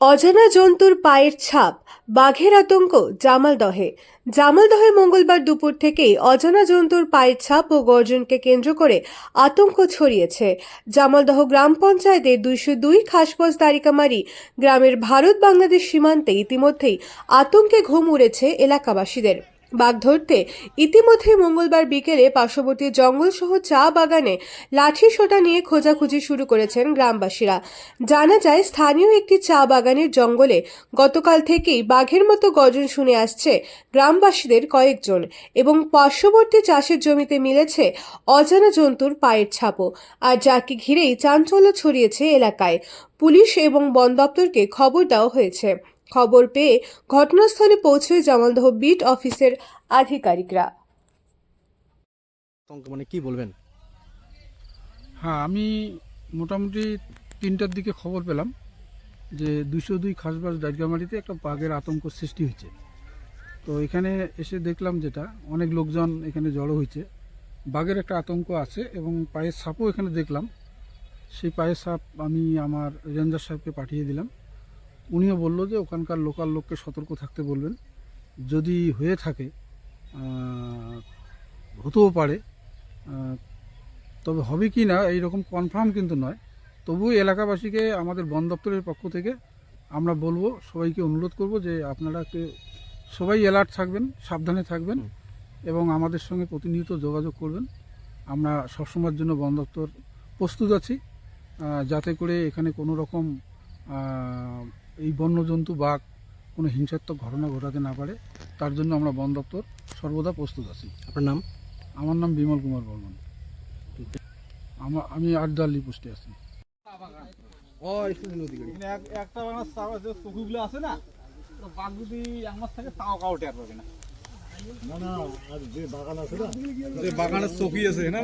অজানা জন্তুর পায়ের ছাপ, বাঘের আতঙ্ক জামালদহে। জামালদহে মঙ্গলবার দুপুর থেকেই অজানা জন্তুর পায়ের ছাপ ও গর্জনকে কেন্দ্র করে আতঙ্ক ছড়িয়েছে। জামালদহ গ্রাম পঞ্চায়েতের 202 খাসপস দারিকামারি গ্রামের ভারত বাংলাদেশ সীমান্তে ইতিমধ্যেই আতঙ্কে ঘুম উড়েছে এলাকাবাসীদের। বাঘ ধরতে ইতিমধ্যেই মঙ্গলবার বিকেলে পার্শ্ববর্তী জঙ্গলসহ চা বাগানে লাঠি সোঁটা নিয়ে খোঁজাখুঁজি শুরু করেছেন গ্রামবাসীরা। জানা যায়, স্থানীয় একটি চা বাগানের জঙ্গলে গতকাল থেকেই বাঘের মতো গর্জন শুনে আসছে গ্রামবাসীদের কয়েকজন, এবং পার্শ্ববর্তী চাষের জমিতে মিলেছে অজানা জন্তুর পায়ের ছাপও। আর যাকে ঘিরেই চাঞ্চল্য ছড়িয়েছে এলাকায়। পুলিশ এবং বন দপ্তরকে খবর দেওয়া হয়েছে। খবর পেয়ে ঘটনাস্থলে পৌঁছে জামালদহ বিট অফিসের আধিকারিকরা। কি বলবেন? হ্যাঁ, আমি মোটামুটি 3টার দিকে খবর পেলাম যে 202 খাসবাস দারিকামারিতে একটা বাঘের আতঙ্ক সৃষ্টি হয়েছে। তো এখানে এসে দেখলাম যেটা অনেক লোকজন এখানে জড়ো হয়েছে, বাঘের একটা আতঙ্ক আছে এবং পায়ের ছাপও এখানে দেখলাম। সেই পায়ের ছাপ আমি আমার রেঞ্জার সাহেবকে পাঠিয়ে দিলাম। উনিও বলল যে ওখানকার লোকাল লোককে সতর্ক থাকতে বলবেন, যদি হয়ে থাকে হতেও পারে, তবে হবে কি না এইরকম কনফার্ম কিন্তু নয়। তবুও এলাকাবাসীকে আমাদের বন দপ্তরের পক্ষ থেকে আমরা বলবো, সবাইকে অনুরোধ করব যে আপনারা সবাই অ্যালার্ট থাকবেন, সাবধানে থাকবেন এবং আমাদের সঙ্গে প্রতিনিয়ত যোগাযোগ করবেন। আমরা সবসময়ের জন্য বন দপ্তর প্রস্তুত আছি, যাতে করে এখানে কোনো রকম এই বন্যজন্তু বাঘ কোনো হিংসাত্মক ঘটনা ঘটাতে না পারে, তার জন্য আমরা বন দপ্তর সর্বদা প্রস্তুত আছি। আপনার নাম? আমার নাম বিমল কুমার বর্মন। আমি আটদালি পোস্টে আছি। একটা চকুগুলো আছে না, বাঘ যদি আমার থাকে তাও কাউ টের পাবে না। যে বাগানের চকি আছে না।